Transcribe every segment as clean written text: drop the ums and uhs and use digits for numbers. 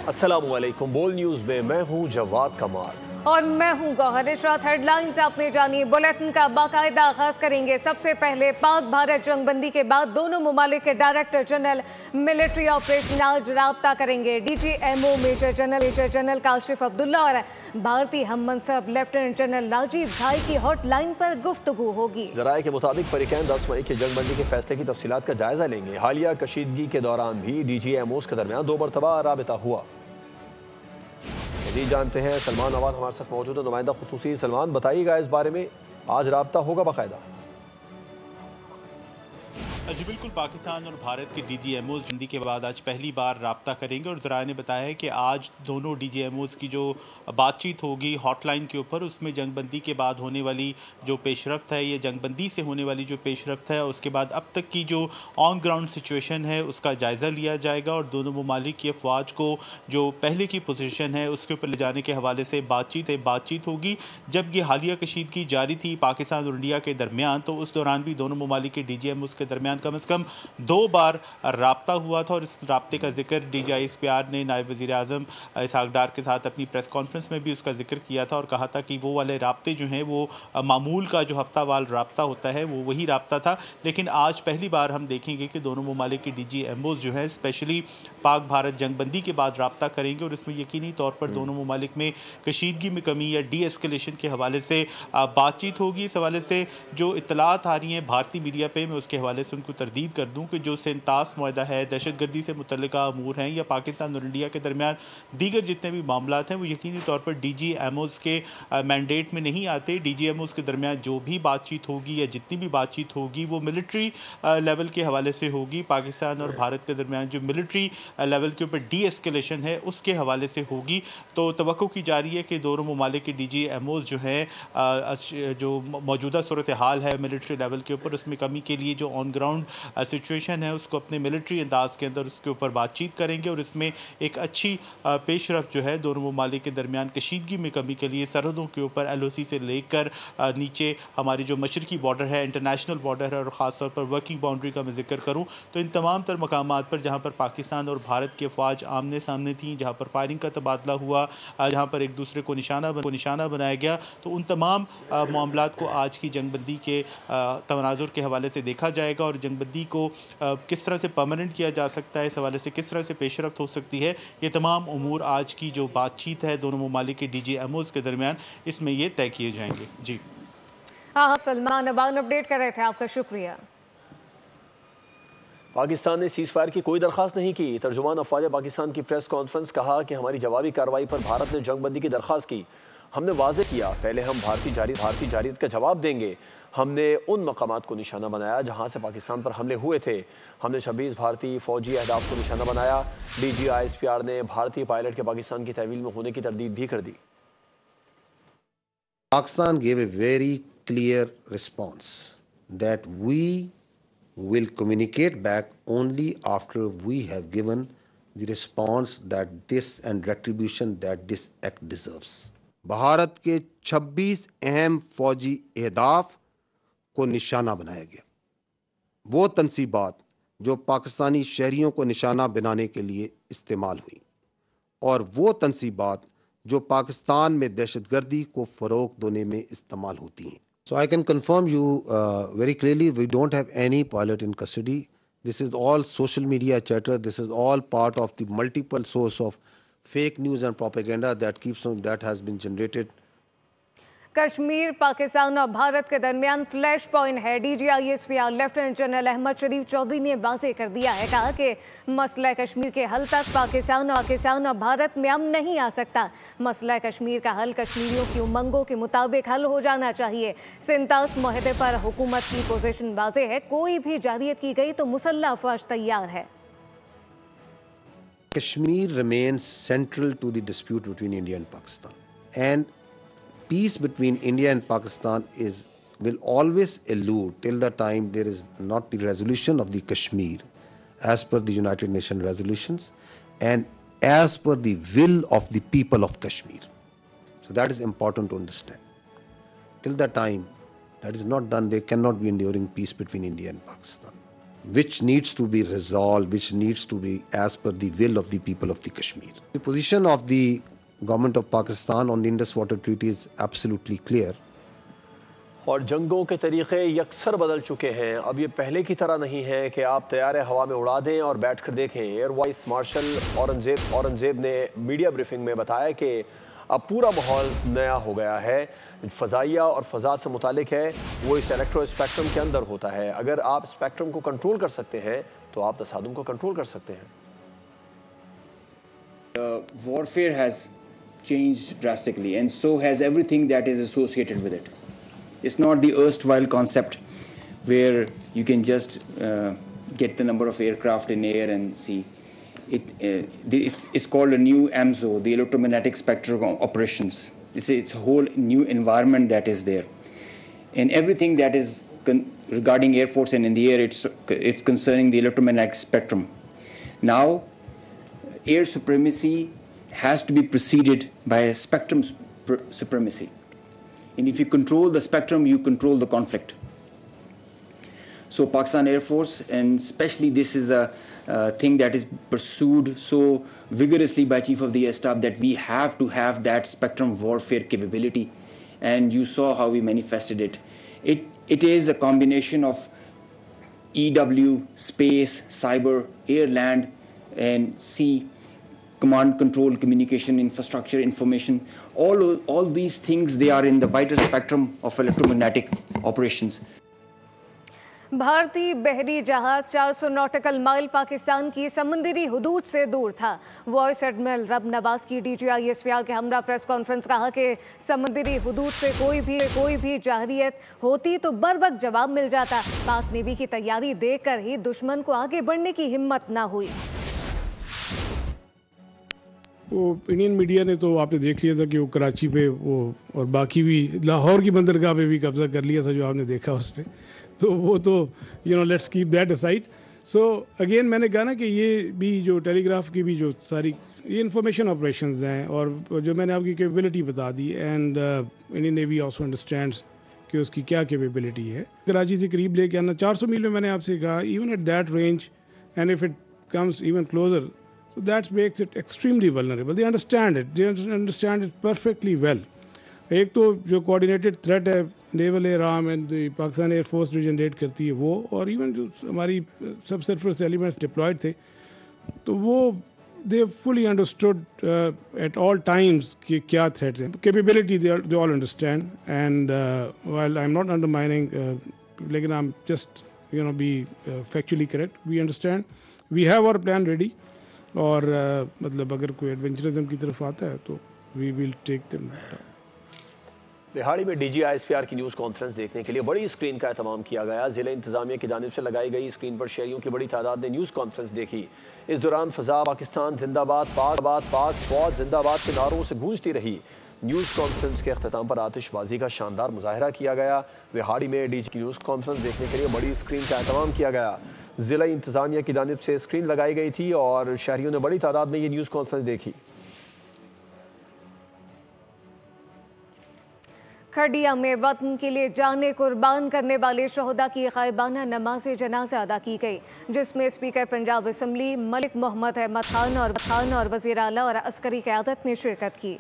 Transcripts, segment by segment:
अस्सलामुअलैकुम। बोल न्यूज में मैं हूं जवाद कमाल और मैं हूं गौहर इशरात। हेडलाइंस आपने जानी, बुलेटिन का बाकायदा आगाज करेंगे। सबसे पहले पाक भारत जंगबंदी के बाद दोनों ममालिक के डायरेक्टर जनरल मिलिट्री ऑपरेशन आज राब्ता करेंगे। DGMO Major General Kashif Abdullah और भारतीय हम मनसब लेफ्टिनेंट जनरल राजीव घाई की हॉटलाइन पर गुफ्तगू होगी। जराये के मुताबिक फरीकैन 10 मई के जंगबंदी के फैसले की तफसीलात का जायजा लेंगे। हालिया कशीदगी के दौरान भी DGMOs के दरमियान 2 मरतबा राबिता हुआ। मज़ीद जानते हैं, सलमान नवाज हमारे साथ मौजूद है, नुमाइंदा खुसूसी। सलमान, बताइएगा इस बारे में, आज राब्ता होगा बाकायदा? जी बिल्कुल, पाकिस्तान और भारत के DGMOs जंदी के बाद आज पहली बार राब्ता करेंगे और ज़राए ने बताया है कि आज दोनों DGMOs की जो बातचीत होगी हॉटलाइन के ऊपर, उसमें जंगबंदी के बाद होने वाली जो पेशरफ्त है, ये जंगबंदी से होने वाली जो पेशरफ्त है, उसके बाद अब तक की जो ऑन ग्राउंड सिचुएशन है उसका जायज़ा लिया जाएगा और दोनों ममालिक की अफवाज को जो पहले की पोजीशन है उसके ऊपर ले जाने के हवाले से बातचीत होगी। जब ये हालिया कशीदगी जारी थी पाकिस्तान और इंडिया के दरमियान, तो उस दौरान भी दोनों ममालिक के DGMOs के दरमियान कम से कम 2 बार राब्ता हुआ था और इस राब्ते का जिक्र DGI ISPR ने नायब वज़ीर आज़म इसहाक डार के साथ अपनी प्रेस कॉन्फ्रेंस में भी उसका जिक्र किया था और कहा था कि वो वाले राब्ते जो हैं वो मामूल का जो हफ्तावार राब्ता होता है वो वही राब्ता था। लेकिन आज पहली बार हम देखेंगे कि दोनों ममालिक की DGMOs जो है स्पेशली पाक भारत जंगबंदी के बाद राब्ता करेंगे और इसमें यकीनी तौर पर दोनों ममालिक में कशीदगी में कमी या de-escalation के हवाले से बातचीत होगी। इस हवाले से जो इत्तलात आ रही हैं भारतीय मीडिया पे, मैं उसके हवाले से उनको तरदीद कर दूं कि जो सेंतास मुआहदा है, दहशतगर्दी से मुतल्लिका अमूर हैं या पाकिस्तान और इंडिया के दरमियान दीगर जितने भी मामलात हैं वो यकीनी तौर पर DGMOs के मैंडेट में नहीं आते। DGMOs के दरमियान जो भी बातचीत होगी या जितनी भी बातचीत होगी वो मिलिट्री लेवल के हवाले से होगी। पाकिस्तान और भारत के दरमियान जो मिलिट्री लेवल के ऊपर de-escalation है उसके हवाले से होगी। तो तवक्को की जा रही है कि दोनों ममालिक के DGMOs जो हैं जो मौजूदा सूरत हाल है मिलिट्री लेवल के ऊपर, उसमें कमी के लिए जो ऑन ग्राउंड सिचुएशन है उसको अपने मिलिट्री अंदाज के अंदर उसके ऊपर बातचीत करेंगे और इसमें एक अच्छी पेशरफ जो है दोनों ममालिक के दरमियान कशीदगी में कमी के लिए सरहदों के ऊपर LOC से लेकर नीचे हमारी जो मशरकी बॉर्डर है, इंटरनेशनल बॉर्डर है और ख़ासतौर पर वर्किंग बाउंड्री का मैं जिक्र करूँ तो इन तमाम तर मकामात पर जहाँ पर पाकिस्तान और भारत की अफवाज आमने सामने थी, जहाँ पर फायरिंग का तबादला हुआ, जहाँ पर एक दूसरे को निशाना बनाया गया, तो उन तमाम मामलात को आज की जंगबंदी के तनाजुर के हवाले से देखा जाएगा और जंगबंदी को किस तरह से परमानेंट किया जा सकता है, इस हवाले से किस तरह से पेशरफ्त हो सकती है, ये तमाम उमूर आज की जो बातचीत है दोनों ममालिक के DGMOs के दरमियान इसमें ये तय किए जाएंगे। जी हाँ, सलमान अबान अपडेट कर रहे थे, आपका शुक्रिया। पाकिस्तान ने सीज फायर की कोई दरख्वास्त नहीं की। तर्जुमान अफवाज पाकिस्तान की प्रेस कॉन्फ्रेंस, कहा कि हमारी जवाबी कार्रवाई पर भारत ने जंगबंदी की दरख्वास्त की। हमने वाज़ेह किया, पहले हम भारतीय जारियत का जवाब देंगे। हमने उन मकामात को निशाना बनाया जहां से पाकिस्तान पर हमले हुए थे। हमने 26 भारतीय फौजी अहदाफ को निशाना बनाया। DGI ISPR ने भारतीय पायलट के पाकिस्तान की तहवील में होने की तरदीद भी कर दी। Pakistan gave a very clear response that we will communicate back only after we have given the response that this and retribution that this act deserves. Bharat के 26 अहम फौजी अहदाफ को निशाना बनाया गया। वो तनसीबात जो पाकिस्तानी शहरियों को निशाना बनाने के लिए इस्तेमाल हुई और वो तनसीबात जो पाकिस्तान में दहशतगर्दी को फ़रोग देने में इस्तेमाल होती हैं। So I can confirm you very clearly, we don't have any pilot in custody. This is all social media chatter. This is all part of the multiple source of fake news and propaganda that has been generated. Kashmir Pakistan और भारत के दरमियान flash point है। DGI ISPR lieutenant general Ahmed Sharif Chaudhry ने वाज़ेह कर दिया है, कहा कि मसला कश्मीर के हल तक पाकिस्तान और भारत में अमन नहीं आ सकता। मसला कश्मीर का हल कश्मीरियों की उमंगों के मुताबिक हल हो जाना चाहिए। सेंतास मुआहदे पर हुकूमत की पोजीशन वाज़ेह है, कोई भी जारियत की गई तो मुसल्लह अफवाज तैयार है। Kashmir remains central to the dispute between India and Pakistan, and peace between India and Pakistan will always elude till the time there is not the resolution of the Kashmir as per the United Nations resolutions and as per the will of the people of Kashmir. So that is important to understand. Till the time that is not done, there cannot be enduring peace between India and Pakistan. which needs to be resolved, which needs to be as per the will of the people of the Kashmir. The position of the government of Pakistan on the Indus Water Treaty is absolutely clear. और जंगों के तरीक़े यकसर बदल चुके हैं। अब ये पहले की तरह नहीं है कि आप तैयारे हवा में उड़ा दें और बैठ कर देखें। एयर वाइस मार्शल औरंगजेब ने मीडिया ब्रीफिंग में बताया कि अब पूरा माहौल नया हो गया है, फ़ज़ाइया और फ़ज़ा से मुतालिक है, वो इस इलेक्ट्रो स्पेक्ट्रम के अंदर होता है। अगर आप स्पेक्ट्रम को कंट्रोल कर सकते हैं तो आप तसादुम को कंट्रोल कर सकते हैं। Warfare has changed drastically, and so has everything that is associated with it. It's not the erstwhile concept where you can just get the number of aircraft in air and see. It's called a new EMSO, the electromagnetic spectrum operations. It's a whole new environment that is there. And everything that is regarding Air Force and in the air, it's concerning the electromagnetic spectrum. Now, air supremacy has to be preceded by a spectrum supremacy. And if you control the spectrum, you control the conflict. So Pakistan Air Force, and especially this is a thing that is pursued so vigorously by Chief of the Air Staff, that we have to have that spectrum warfare capability. And you saw how we manifested it. It is a combination of EW, space, cyber, air, land, and sea, command, control, communication, infrastructure, information. All these things, they are in the wider spectrum of electromagnetic operations. भारतीय बहरी जहाज 400 nautical mile Pakistan की समुद्री हुदूद से दूर था। Vice admiral रब नवाज की DGISPR के हमरा प्रेस कॉन्फ्रेंस कहा कि समुद्री हुदूद से कोई भी जाहिरियत होती तो बर वक्त जवाब मिल जाता। पाक नेवी की तैयारी देखकर ही दुश्मन को आगे बढ़ने की हिम्मत ना हुई। वो इंडियन मीडिया ने तो आपने देख लिया था कि वो कराची पे वो और बाकी भी लाहौर की बंदरगाह पे भी कब्जा कर लिया था, जो आपने देखा उस पर। तो वो तो let's keep that aside. So again मैंने कहा ना कि ये भी जो टेलीग्राफ की भी जो सारी ये इंफॉर्मेशन ऑपरेशंस हैं और जो मैंने आपकी कैपेबिलिटी बता दी, and Indian Navy also understands कि उसकी क्या कैपेबिलिटी है। कराची से करीब लेके आना 400 मील में मैंने आपसे कहा, even at that range and if it comes even closer, so that makes it extremely vulnerable. They understand it perfectly well. एक तो जो कोऑर्डिनेटेड थ्रेट है naval air arm and Pakistan air force जो जनरेट करती है वो, और इवन जो हमारी सब सरफेस एलिमेंट्स डिप्लॉयड थे, तो वो they fully understood at all times कि क्या थ्रेट्स हैं। Capability they all understand, and while I am not undermining, लेकिन I am just be factually correct, we understand, we have our plan ready. और मतलब अगर कोई एडवेंचरिज्म की तरफ आता है तो वी विल टेक देम। दिहाड़ी में DGISPR की न्यूज़ कॉन्फ्रेंस देखने के लिए बड़ी स्क्रीन का एहतमाम किया गया। ज़िला इंतज़ामिया की जानिब से लगाई गई स्क्रीन पर शहरियों की बड़ी तादाद ने न्यूज़ कॉन्फ्रेंस देखी। इस दौरान फ़ज़ा पाकिस्तान जिंदाबाद, पाक फौज जिंदाबाद के नारों से गूंजती रही। न्यूज़ कॉन्फ्रेंस के अख्ताम पर आतिशबाजी का शानदार मुजाहरा किया गया। दिहाड़ी में DG की न्यूज़ कॉन्फ्रेंस देखने के लिए बड़ी स्क्रीन का एहतमाम किया गया। ज़िला इंतज़ामिया की जानिब से स्क्रीन लगाई गई थी और शहरियों ने बड़ी तादाद में ये न्यूज़ कॉन्फ्रेंस देखी। खड़िया में वतन के लिए जाने कुर्बान करने वाले शहदा की गायबाना नमाज जनाजा अदा की गई, जिसमें स्पीकर पंजाब असम्बली मलिक मोहम्मद अहमद खान और वज़ीर आला और अस्करी क़यादत ने शिरकत की।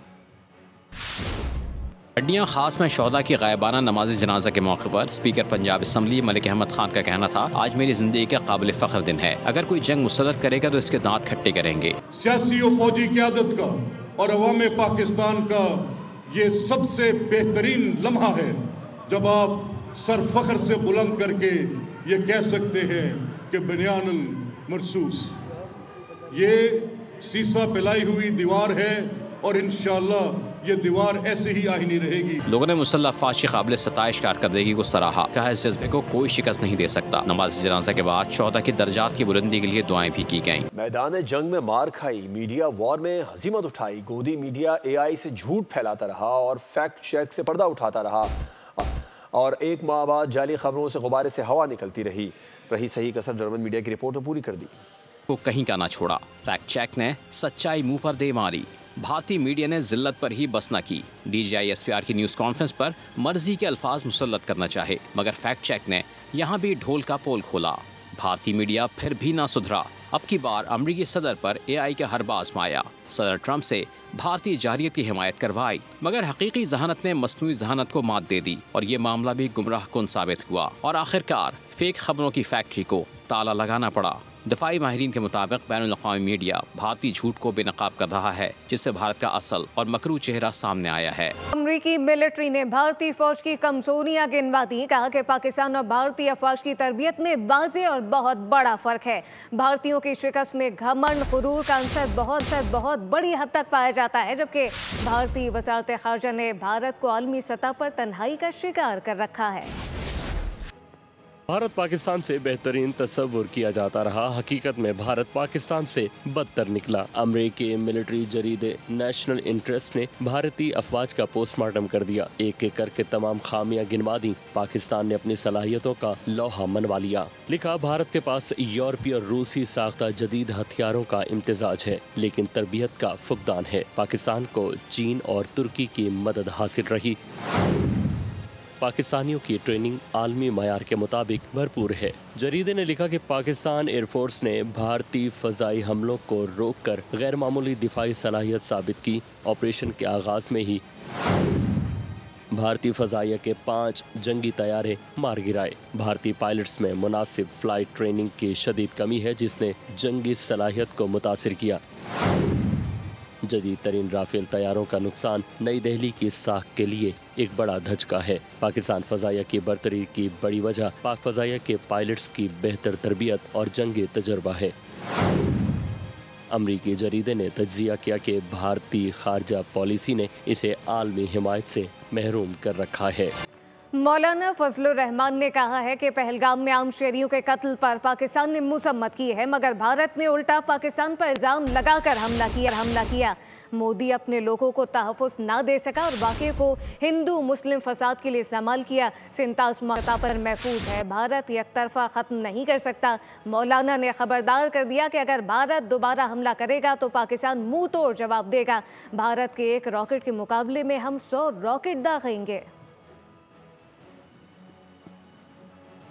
खड्डियाँ खास में शहदा की गायबाना नमाज जनाजा के मौके पर स्पीकर पंजाब असम्बली मलिक अहमद खान का कहना था, आज मेरी जिंदगी का काबिल फ़ख्र दिन है। अगर कोई जंग मुसल्लत करेगा तो इसके दांत खट्टे करेंगे। सियासी और फौजी क़यादत का और अवाम पाकिस्तान का ये सबसे बेहतरीन लम्हा है जब आप सर फ़ख्र से बुलंद करके ये कह सकते हैं कि बनियानुल मरसूस, ये सीसा पिलाई हुई दीवार है और इंशाअल्लाह ये दीवार ऐसे ही आईनी रहेगी। लोगों ने मुसल्लह फाश की काबिल सताइश कारकर्दगी को सराहा, कहा इस जज्बे को कोई शिकस्त नहीं दे सकता। नमाज जनाजा के बाद शहदा की दर्जात की बुलंदी के लिए दुआएं भी की गईं। मैदान जंग में मार खाई, मीडिया वॉर में हजीमत उठाई, गोदी मीडिया AI से झूठ फैलाता रहा और फैक्ट चेक से पर्दा उठाता रहा, और एक माह बाद जाली खबरों से गुब्बारे से हवा निकलती रही सही कसर जर्मन मीडिया की रिपोर्ट में पूरी कर दी। को कहीं का ना छोड़ा, फैक्ट चेक ने सच्चाई मुंह पर दे मारी। भारतीय मीडिया ने जिल्लत पर ही बस न की। DGISPR की न्यूज़ कॉन्फ्रेंस पर मर्जी के अल्फाज मुसल्लत करना चाहे, मगर फैक्ट चेक ने यहाँ भी ढोल का पोल खोला। भारतीय मीडिया फिर भी ना सुधरा। अब की बार अमरीकी सदर पर AI का हरबा आजमाया। सदर ट्रंप से भारतीय जारियत की हिमायत करवाई, मगर हकीकी जहानत ने मसनूई जहानत को मात दे दी और ये मामला भी गुमराह कुन साबित हुआ और आखिरकार फेक खबरों की फैक्ट्री को ताला लगाना पड़ा। दफाई माहिरीन के मुताबिक बैनुल-अक़वामी मीडिया भारतीय झूठ को बेनकाब कर रहा है, जिससे भारत का असल और मकरू चेहरा सामने आया है। अमरीकी मिलिट्री ने भारतीय फौज की कमजोरियां गिनवा दी। कहा कि पाकिस्तान और भारतीय अफवाज की तरबियत में वाज़ेह और बहुत बड़ा फर्क है। भारतीयों की शिकस्त में घमंड गुरूर का अंसर बहुत बड़ी हद तक पाया जाता है, जबकि भारतीय वज़ारत ख़ारजा ने भारत को आलमी सतह पर तन्हाई का शिकार कर रखा है। भारत पाकिस्तान से बेहतरीन तस्वुर किया जाता रहा, हकीकत में भारत पाकिस्तान से बदतर निकला। अमरीकी मिलिट्री जरीदे नेशनल इंटरेस्ट ने भारतीय अफवाज का पोस्टमार्टम कर दिया, एक एक करके तमाम खामियां गिनवा दी। पाकिस्तान ने अपनी सलाहियतों का लोहा मनवा लिया। लिखा, भारत के पास यूरोपीय और रूसी साख्ता जदीद हथियारों का इम्तिजाज है, लेकिन तरबियत का फुकदान है। पाकिस्तान को चीन और तुर्की की मदद हासिल रही। पाकिस्तानियों की ट्रेनिंग आलमी मयार के मुताबिक भरपूर है। जरीदे ने लिखा कि पाकिस्तान एयरफोर्स ने भारतीय फजाई हमलों को रोककर गैर मामूली दिफाई सलाहियत साबित की। ऑपरेशन के आगाज में ही भारतीय फजाइया के 5 जंगी तैयारे मार गिराए। भारतीय पायलट्स में मुनासिब फ्लाइट ट्रेनिंग की शदीद कमी है, जिसने जंगी सलाहियत को मुतासिर किया। जदीद तरीन राफेल तैयारों का नुकसान नई दिल्ली की साख के लिए एक बड़ा धचका है। पाकिस्तान फजाइया की बरतरी की बड़ी वजह पाक फजाइया के पायलट्स की बेहतर तरबियत और जंगी तजर्बा है। अमरीकी जरीदे ने तज्जिया किया कि भारतीय खारजा पॉलिसी ने इसे आलमी हिमायत से महरूम कर रखा है। मौलाना फजलुर रहमान ने कहा है कि पहलगाम में आम शहरियों के कत्ल पर पाकिस्तान ने मुसम्मत की है, मगर भारत ने उल्टा पाकिस्तान पर इल्जाम लगाकर हमला किया। मोदी अपने लोगों को तहफ़्फ़ुज़ ना दे सका और वाक़े को हिंदू मुस्लिम फसाद के लिए इस्तेमाल किया। सिंतास मता पर महफूज है, भारत एक तरफा ख़त्म नहीं कर सकता। मौलाना ने खबरदार कर दिया कि अगर भारत दोबारा हमला करेगा तो पाकिस्तान मुंह तोड़ जवाब देगा। भारत के एक रॉकेट के मुकाबले में हम 100 रॉकेट दागेंगे।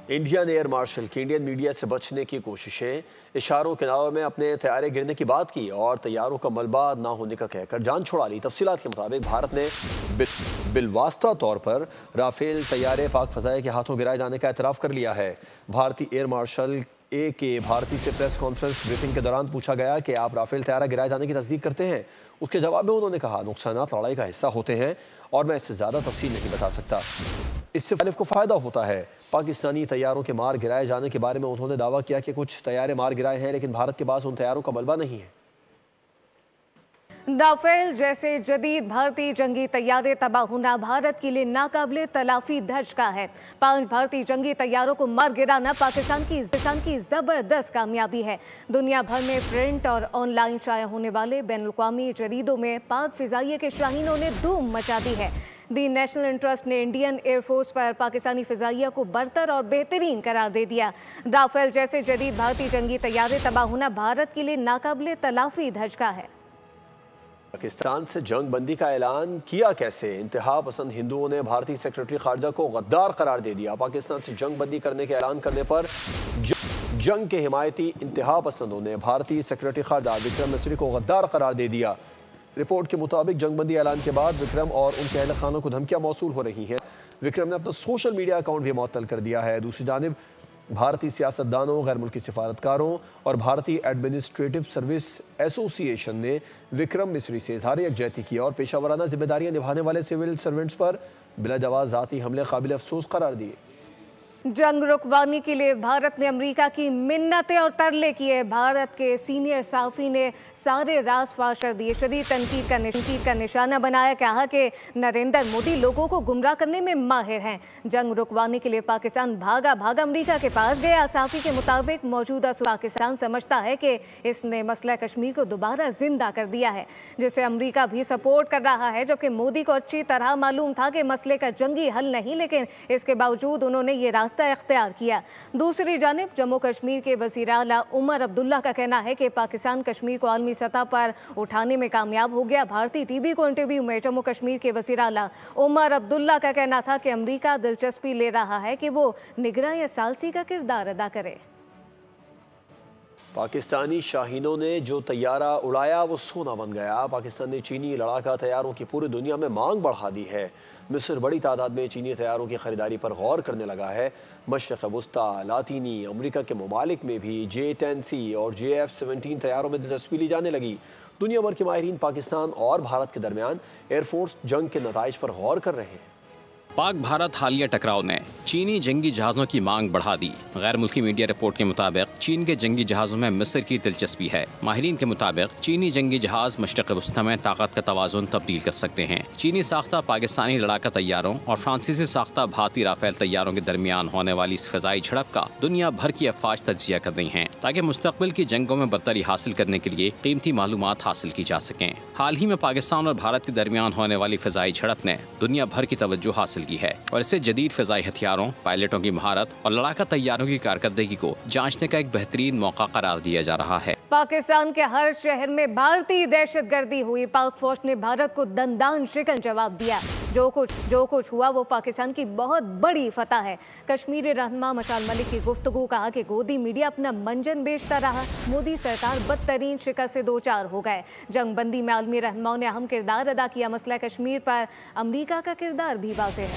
इंडियन एयर मार्शल की इंडियन मीडिया से बचने की कोशिशें, इशारों के नाव में अपने तैयारे गिरने की बात की और तैयारों का मलबा ना होने का कहकर जान छुड़ा ली। तफसीलात के मुताबिक भारत ने बिलवास्ता तौर पर राफेल तैयारे पाक फजाइया के हाथों गिराए जाने का एतराफ़ कर लिया है। भारतीय एयर मार्शल के भारती से प्रेस कॉन्फ्रेंस ब्रीफिंग के दौरान पूछा गया कि आप राफेल तैयारा गिराए जाने की तस्दीक करते हैं। उसके जवाब में उन्होंने कहा, नुकसानात लड़ाई का हिस्सा होते हैं और मैं इससे ज़्यादा तफसील नहीं बता सकता। इससे मुखालिफ को फ़ायदा होता है। पाकिस्तानी तैयारों के मार गिराए जाने के बारे में उन्होंने दावा किया कि कुछ तैयारे मार गिराए हैं, लेकिन भारत के पास उन तैयारों का मलबा नहीं है। राफेल जैसे जदीद भारतीय जंगी तैयारे तबाह होना भारत के लिए नाकाबिले तलाफी धचका है। 5 भारतीय जंगी तैयारों को मार गिराना पाकिस्तान की ज़बरदस्त कामयाबी है। दुनिया भर में प्रिंट और ऑनलाइन शाया होने वाले बैनुल-अक़वामी जरीदों में पाक फ़िज़ाइया के शाहीनों ने धूम मचा दी है। दी नेशनल इंटरेस्ट ने इंडियन एयरफोर्स पर पाकिस्तानी फ़िज़ाइया को बरतर और बेहतरीन करार दे दिया। राफेल जैसे जदीद भारतीय जंगी तैयारे तबाह होना भारत के लिए नाकाबिले तलाफी धचका है। पाकिस्तान से जंग बंदी का ऐलान किया कैसे? इंतहा पसंद हिंदुओं ने भारतीय सेक्रेटरी खारजा को गद्दार करार दे दिया। पाकिस्तान से जंग बंदी करने के ऐलान करने पर जंग के हिमायती इंतहा पसंदों ने भारतीय सेक्रेटरी खारजा विक्रम मिस्री को गद्दार करार दे दिया। रिपोर्ट के मुताबिक जंग बंदी ऐलान के बाद विक्रम और उनके अहल खानों को धमकियां मौसूल हो रही हैं। विक्रम ने अपना सोशल मीडिया अकाउंट भी मुअत्तल कर दिया है। दूसरी जानिब भारतीय सियासतदानों, गैर मुल्की सिफारतकारों और भारतीय एडमिनिस्ट्रेटिव सर्विस एसोसिएशन ने विक्रम मिस्री से इज़हार यकजहती की और पेशावराना जिम्मेदारियां निभाने वाले सिविल सर्वेंट्स पर बिलाजवाज़ ज़ाती हमले काबिल अफसोस करार दिए। जंग रुकवाने के लिए भारत ने अमेरिका की मिन्नतें और तरले किए। भारत के सीनियर सहाफ़ी ने सारे राज फाश कर दिए, शदीद तनकीद का निशाना बनाया। कहा कि नरेंद्र मोदी लोगों को गुमराह करने में माहिर हैं। जंग रुकवाने के लिए पाकिस्तान भागा अमेरिका के पास गया। सहाफ़ी के मुताबिक मौजूदा पाकिस्तान समझता है कि इसने मसला कश्मीर को दोबारा जिंदा कर दिया है, जिसे अमेरिका भी सपोर्ट कर रहा है, जबकि मोदी को अच्छी तरह मालूम था कि मसले का जंगी हल नहीं, लेकिन इसके बावजूद उन्होंने ये रास्ता इख्तियार किया। दूसरी जानिब जम्मू कश्मीर के वज़ीर आला उमर अब्दुल्ला का कहना है कि पाकिस्तान कश्मीर को आलमी सतह पर उठाने में कामयाब हो गया। भारतीय टीवी को इंटरव्यू में जम्मू कश्मीर के वज़ीर आला उमर अब्दुल्ला का कहना था कि अमेरिका दिलचस्पी ले रहा है कि वो निगरां या सालसी का किरदार अदा करे। पाकिस्तानी शाहीनों ने जो तैयारा उड़ाया वो सोना बन गया। पाकिस्तान ने चीनी लड़ाका तैयारों की पूरी दुनिया में मांग बढ़ा दी है। मिस्र बड़ी तादाद में चीनी तैयारों की खरीदारी पर गौर करने लगा है। मशरक़ वस्ता, लातीनी अमरीका के ममालिक में भी J-10C और JF-17 तैयारों में दिलचस्पी ली जाने लगी। दुनिया भर के माहिरीन पाकिस्तान और भारत के दरमियान एयरफोर्स जंग के नताइज पर गौर कर रहे हैं। पाक भारत हालिया टकराव ने चीनी जंगी जहाज़ों की मांग बढ़ा दी। गैर मुल्की मीडिया रिपोर्ट के मुताबिक चीन के जंगी जहाज़ों में मिस्र की दिलचस्पी है। माहिरीन के मुताबिक चीनी जंगी जहाज़ मशरक़ वस्ता में ताकत का तवाज़ुन तब्दील कर सकते हैं। चीनी साख्ता पाकिस्तानी लड़ाका तैयारों और फ्रांसीसी साख्ता भारतीय राफेल तैयारों के दरमियान होने वाली इस फ़िज़ाई झड़प का दुनिया भर की अफवाज तज्जिया कर रही हैं, ताकि मुस्तक़बिल की जंगों में बदतरी हासिल करने के लिए कीमती मालूमात हासिल की जा सकें। हाल ही में पाकिस्तान और भारत के दरमियान होने वाली फ़िज़ाई झड़प ने दुनिया भर की तवज्जो हासिल की है और इससे जदीद फ़िज़ाई हथियारों, पायलटों की महारत और लड़ाका तैयारों की कारकर्दगी को जांचने का एक बेहतरीन मौका करार दिया जा रहा है। पाकिस्तान के हर शहर में भारतीय दहशतगर्दी हुई। पाक फौज ने भारत को दंदान शिकन जवाब दिया। जो कुछ हुआ वो पाकिस्तान की बहुत बड़ी फतह है। कश्मीरी रहनुमा मशाल मलिक की गुफ्तगू, कहा कि गोदी मीडिया अपना मंजन बेचता रहा। मोदी सरकार बदतरीन शिकस्त से दो चार हो गए। जंगबंदी में आलमी रहनुमाओं ने अहम किरदार अदा किया। मसला कश्मीर पर अमरीका का किरदार भी वाज़ेह है।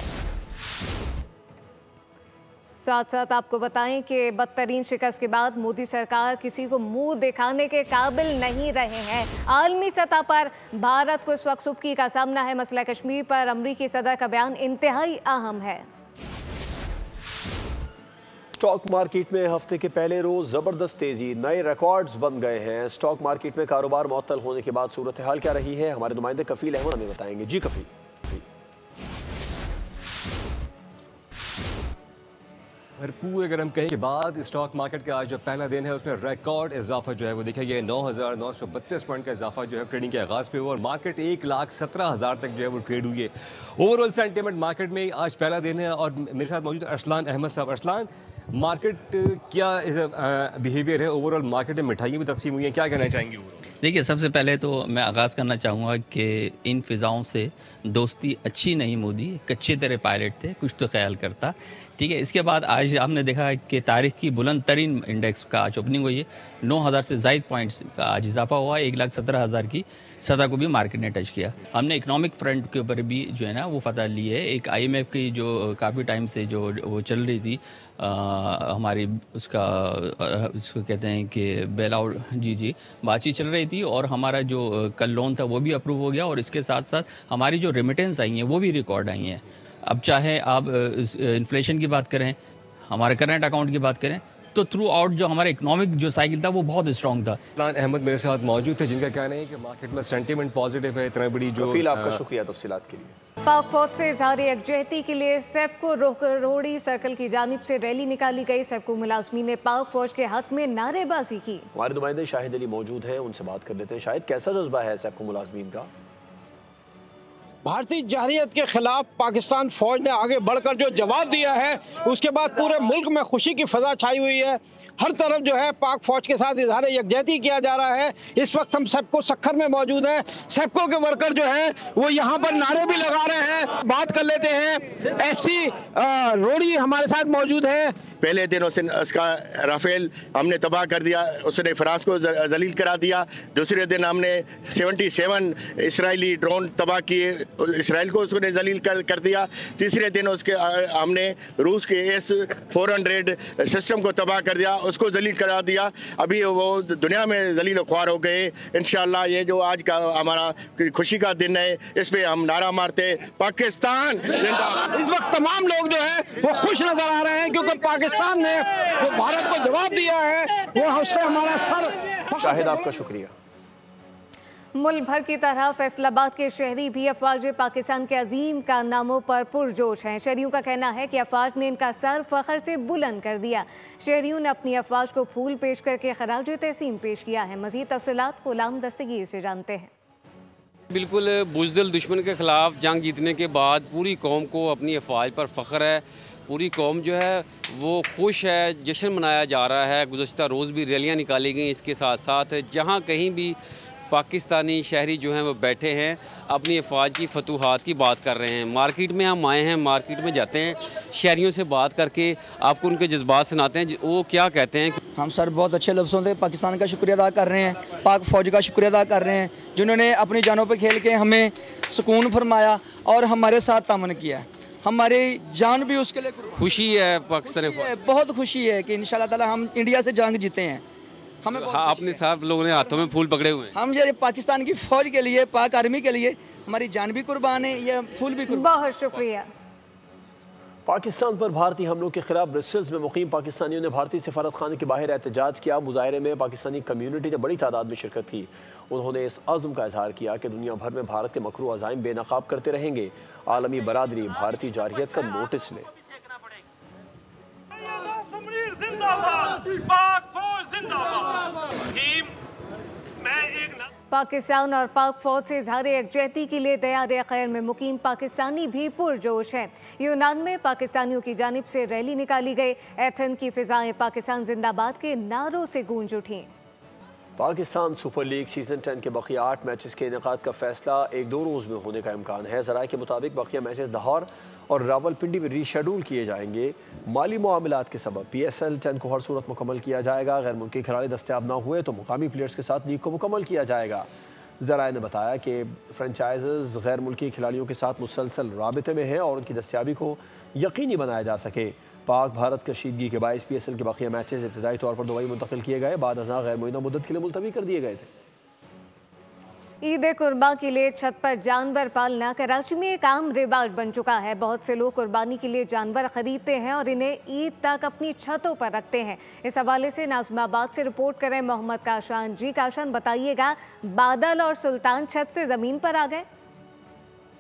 साथ साथ आपको बताएं कि बदतरीन शिकस्त के बाद मोदी सरकार किसी को मुंह दिखाने के काबिल नहीं रहे हैं। आलमी सतह पर भारत को इस वक्त सुबकी का सामना है। मसला कश्मीर पर अमरीकी सदर का बयान इंतहाई अहम है। स्टॉक मार्केट में हफ्ते के पहले रोज जबरदस्त तेजी, नए रिकॉर्ड्स बन गए हैं। स्टॉक मार्केट में कारोबार मुअत्तल होने के बाद सूरत हाल क्या रही है, हमारे नुमाइंदे कफील अहमद हमें बताएंगे। जी कफील। भरपूर अगर हम कहें के बाद स्टॉक मार्केट का आज जो पहला दिन है उसमें रिकॉर्ड इजाफा जो है वो देखा गया। 9,932 पॉइंट का इजाफा जो है ट्रेडिंग के आगाज़ पे हुआ और मार्केट 1,17,000 तक जो है वो ट्रेड हुई है। ओवरऑल सेंटीमेंट मार्केट में आज पहला दिन है और मेरे साथ मौजूद अरसलान अहमद साहब। अरसलान, मार्केट क्या बिहेवियर है ओवरऑल? मार्केट में मिठाइयाँ भी तकसीम हुई हैं, क्या कहना चाहेंगे ओवरऑल? देखिए, सबसे पहले तो मैं आगाज़ करना चाहूँगा कि इन फ़िज़ाओं से दोस्ती अच्छी नहीं मोदी, कच्चे तेरे पायलट थे, कुछ तो ख्याल करता। ठीक है, इसके बाद आज हमने देखा कि तारीख की बुलंद तरीन इंडेक्स का आज ओपनिंग हुई है। 9,000 से ज़ायद पॉइंट्स का आज इजाफा हुआ है। 1,17,000 की सतह को भी मार्केट ने टच किया। हमने इकोनॉमिक फ्रंट के ऊपर भी जो है ना वो फतह ली है। एक IMF की जो काफ़ी टाइम से जो वो चल रही थी हमारी उसको कहते हैं कि बेल आउट, जी बातचीत चल रही थी और हमारा जो कल लोन था वो भी अप्रूव हो गया और इसके साथ साथ हमारी जो रेमिटेंस आई हैं वो भी रिकॉर्ड आई हैं। अब चाहे आप इन्फ्लेशन की बात करें, हमारे करंट अकाउंट की बात करें, तो थ्रू आउट जो हमारा इकोनॉमिक जो साइकिल था वो बहुत स्ट्रॉन्ग था। अरसलान अहमद मेरे साथ मौजूद थे जिनका कहना है कि मार्केट में सेंटीमेंट पॉजिटिव है। इतना बड़ी जो आपका शुक्रिया तफसीलात के लिए। पाक फौज से इजहार यकजहती के लिए सेप्को रोहड़ी सर्कल की जानिब से रैली निकाली गई। सेप्को मुलाजमीन ने पाक फौज के हक में नारेबाजी की। हमारे नुमाइंदे शाहिद अली मौजूद हैं, उनसे बात कर लेते हैं। शाहिद, कैसा जज्बा है सेप्को मुलाजमीन का? भारतीय जारहियत के खिलाफ पाकिस्तान फौज ने आगे बढ़कर जो जवाब दिया है उसके बाद पूरे मुल्क में खुशी की फजा छाई हुई है। हर तरफ जो है पाक फौज के साथ इजहार यकजहती किया जा रहा है। इस वक्त हम सेप्को सखर में मौजूद हैं। सेप्को के वर्कर जो हैं वो यहाँ पर नारे भी लगा रहे हैं। बात कर लेते हैं। ऐसी रोड़ी हमारे साथ मौजूद है। पहले दिन उसका राफेल हमने तबाह कर दिया, उसने फ्रांस को जलील करा दिया। दूसरे दिन हमने 77 इसराइली ड्रोन तबाह किए, इसराइल को उसने जलील कर दिया। तीसरे दिन उसके हमने रूस के S-400 सिस्टम को तबाह कर दिया, उसको जलील करा दिया। अभी वो दुनिया में जलील ख्वार हो गए। इंशाल्लाह ये जो आज का हमारा खुशी का दिन है इस पर हम नारा मारते पाकिस्तान जिंदाबाद। इस वक्त तमाम लोग जो है वो खुश नजर आ रहे हैं क्योंकि पाकिस्तान ने जो भारत को जवाब दिया है वो उससे हमारा सर। शाहिद, आपका शुक्रिया। मुल्क भर की तरह फैसलाबाद के शहरी भी अफवाज पाकिस्तान के अजीम कारनामों पर पुरजोश हैं। शहरियों का कहना है कि अफवाज ने इनका सर फख्र से बुलंद कर दिया। शहरियों ने अपनी अफवाज को फूल पेश करके खराज तहसीन पेश किया है। मजीद तफसीलात गुलाम दस्तगीर से जानते हैं। बिल्कुल बुज़दिल दुश्मन के खिलाफ जंग जीतने के बाद पूरी कौम को अपनी अफवाज पर फ़ख्र है। पूरी कौम जो है वो खुश है, जश्न मनाया जा रहा है। गुज़श्ता रोज़ भी रैलियाँ निकाली गई। इसके साथ साथ जहाँ कहीं भी पाकिस्तानी शहरी जो हैं वो बैठे हैं, अपनी अफवाज की फतूहात की बात कर रहे हैं। मार्केट में हम आए हैं, मार्केट में जाते हैं, शहरियों से बात करके आपको उनके जज्बात सुनाते हैं, वो क्या कहते हैं। हम सर बहुत अच्छे लफ्ज़ों से पाकिस्तान का शुक्रिया अदा कर रहे हैं, पाक फ़ौज का शुक्रिया अदा कर रहे हैं, जिन्होंने अपनी जानों पर खेल के हमें सुकून फरमाया और हमारे साथ तामन किया। हमारी जान भी उसके लिए खुशी है, पाकिस्तान बहुत खुशी है कि इंशाल्लाह ताला हम इंडिया से जंग जीते हैं। हमें अपने साथ लोगों ने हाथों में फूल पकड़े हुए हैं। हम जो पाकिस्तान की फ़ौज के लिए, पाक आर्मी के लिए हमारी जान भी कुर्बान है, ये फूल भी कुर्बान। बहुत शुक्रिया। पाकिस्तान पर भारतीय हमलों के खिलाफ ब्रसेल्स में मुकीम पाकिस्तानियों ने भारतीय सफारत खाने के बाहर एहतजाज किया। मुजाहरे में पाकिस्तानी कम्यूनिटी ने बड़ी तादाद में शिरकत की। उन्होंने इस अज़्म का इजहार किया कि दुनिया भर में भारत के मकरू अज़ाइम बेनकाब करते रहेंगे। आलमी बरादरी भारतीय जारहियत का नोटिस ले। पाकिस्तान और पाक फौज से इजहार यकजहती के लिए दयार खैर में मुकीम पाकिस्तानी भी पुरजोश हैं। यूनान में पाकिस्तानियों की जानिब से रैली निकाली गई। एथेंस की फिजाएं पाकिस्तान जिंदाबाद के नारों से गूंज उठी। पाकिस्तान सुपर लीग सीजन 10 के बकिया 8 मैचेस के इनेकाद का फैसला 1-2 रोज़ में होने का इम्कान है। ज़राए के मुताबिक बकिया मैचेस लाहौर और रावलपिंडी में रीशेड्यूल किए जाएंगे। माली मामलात के सबब PSL 10 को हर सूरत मुकम्मल किया जाएगा। गैर मुल्की खिलाड़ी दस्तयाब न हुए तो मुकामी प्लेयर्स के साथ लीग को मुकम्मल किया जाएगा। ज़राए ने बताया कि फ्रेंचाइज़ गैर मुल्की खिलाड़ियों के साथ मुसलसल राबिते में हैं और उनकी दस्तयाबी को यकीनी बनाया जा सके। पाक भारत कशीदगी के बायस PSL के बाकी मैचेस इब्तदाई तौर पर दुबई मुंतकिल किए गए, बाद अज़ां गैर मुइना मुद्दत के लिए मुलतवी कर दिए गए थे। ईद कुर्बान के लिए छत पर जानवर पालना कराची में एक आम रिवाज बन चुका है। बहुत से लोग कुर्बानी के लिए जानवर खरीदते हैं और इन्हें ईद तक अपनी छतों पर रखते हैं। इस हवाले से नाज़िमाबाद से रिपोर्ट करें मोहम्मद काशान। जी काशान, बताइएगा, बादल और सुल्तान छत से ज़मीन पर आ गए?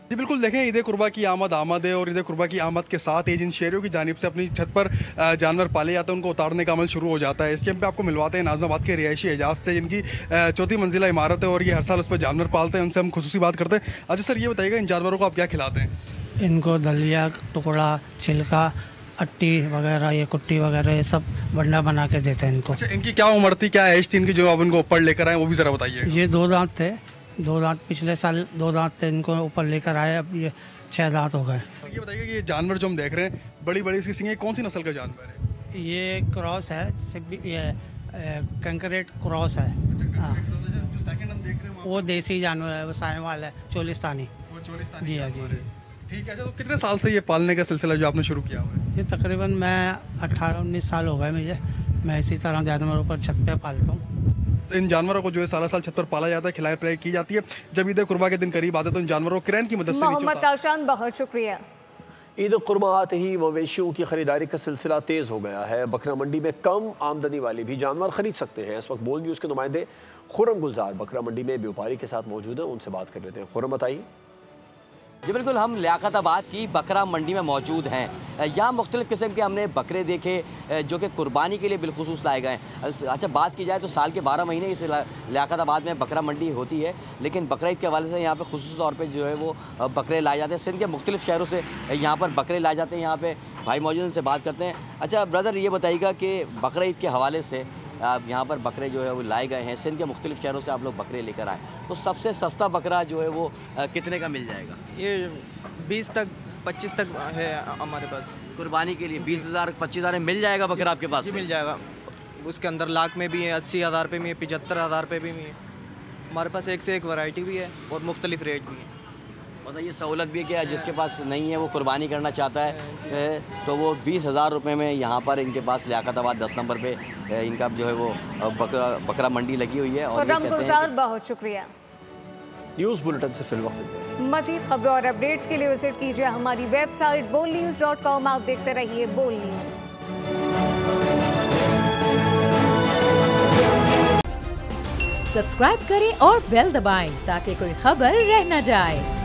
जी बिल्कुल, देखें ईद कुर्बा की आमद है और ईद कुर्बा की आमद के साथ ही जिन शहरियों की जानिब से अपनी छत पर जानवर पाले जाते हैं उनको उतारने का अमल शुरू हो जाता है। इस कैंप पे आपको मिलवाते हैं नाज़िमाबाद के रिहायशी एजाज से, जिनकी 4th मंजिला इमारत है और ये हर साल उस पर जानवर पालते हैं। उनसे हम खुसूसी बात करते हैं। अच्छा सर, ये बताइएगा इन जानवरों को आप क्या खिलाते हैं? इनको दलिया, टुकड़ा, छिलका, अट्टी वगैरह, ये कुट्टी वगैरह, ये सब बंडा बना के देते हैं इनको। अच्छा, इनकी क्या उम्र थी, क्या एज थी इनकी जो आप इनको ऊपर लेकर आए, वो भी ज़रा बताइए। ये 2 दांत थे, 2 दांत पिछले साल 2 दांत थे, इनको ऊपर लेकर आए, अब ये 6 दांत हो गए। ये बताइए कि ये जानवर जो हम देख रहे हैं, बड़ी बड़ी इसकी सींगें, कौन सी नस्ल का जानवर है? ये क्रॉस है, ये कंकरेट क्रॉस है। हाँ, जो सेकंड हम देख रहे हैं वो देसी जानवर है, वो साहिवाल है, चोलिस्तानी। जी हाँ जी। ठीक है। तो कितने साल से ये पालने का सिलसिला जो आपने शुरू किया हुआ है? ये तकरीबन मैं 18-19 साल हो गए मुझे। मैं इसी तरह जानवरों पर छत पे पालता हूँ। इन जानवरों को जो है सारा साल छत पर पाला जाता है, खिलाई पिलाई की जाती है। जब ईद कुर्बा के दिन करीब आते हैं तो इन जानवरों को क्रैन की मदद से मोहम्मद काशान, बहुत शुक्रिया। ईद कुर्बा आते ही मवेशियों की खरीदारी का सिलसिला तेज़ हो गया है। बकरा मंडी में कम आमदनी वाले भी जानवर खरीद सकते हैं। इस वक्त बोल न्यूज़ के नुमाइंदे खुर्रम गुलजार बकरा मंडी में व्यापारी के साथ मौजूद हैं, उनसे बात कर लेते हैं। खुर्रम, बताइए। जी बिल्कुल, हम लियाकताबाद की बकरा मंडी में मौजूद हैं। यहाँ मुख्तलिफ़ किस्म के हमने बकरे देखे जो कि कुर्बानी के लिए बिलखुसूस लाए गए हैं। अच्छा, बात की जाए तो साल के 12 महीने इस लियाकताबाद में बकरा मंडी होती है, लेकिन बकरा ईद के हवाले से यहाँ पे खुसूस तौर पे जो है वो बकरे लाए जाते हैं। सिंध के मुख्तलिफ़ शहरों से यहाँ पर बकरे लाए जाते हैं। यहाँ पे भाई मौजूद, उनसे बात करते हैं। अच्छा ब्रदर, ये बताइएगा कि बकरा ईद के हवाले से आप यहाँ पर बकरे जो है वो लाए गए हैं, सिंध के मुख्तलिफ़ शहरों से आप लोग बकरे लेकर आए, तो सबसे सस्ता बकरा जो है वो कितने का मिल जाएगा? ये 20 तक 25 तक है हमारे पास कुर्बानी के लिए। 20,000 25,000 में मिल जाएगा बकरा आपके पास? जी मिल जाएगा। उसके अंदर लाख में भी है, 80,000 पे भी है, 75,000 पे भी है। हमारे पास एक से एक वैरायटी भी है और मुख्तलिफ रेट भी है। मतलब ये सहूलत भी है कि जिसके पास नहीं है वो कुर्बानी करना चाहता है तो वो 20,000 रुपये में यहाँ पर इनके पास लियाकताबाद 10 नंबर पे इनका जो है वो बकरा मंडी लगी हुई है। और ये कहते हैं, बहुत शुक्रिया। न्यूज़ बुलेटिन से फिल वक्त। मज़ीद खबरों और अपडेट्स के लिए विजिट कीजिए हमारी वेबसाइट bolnews.com। आप देखते रहिए बोल न्यूज़। सब्सक्राइब करें और बेल दबाएं ताकि कोई खबर रह न जाए।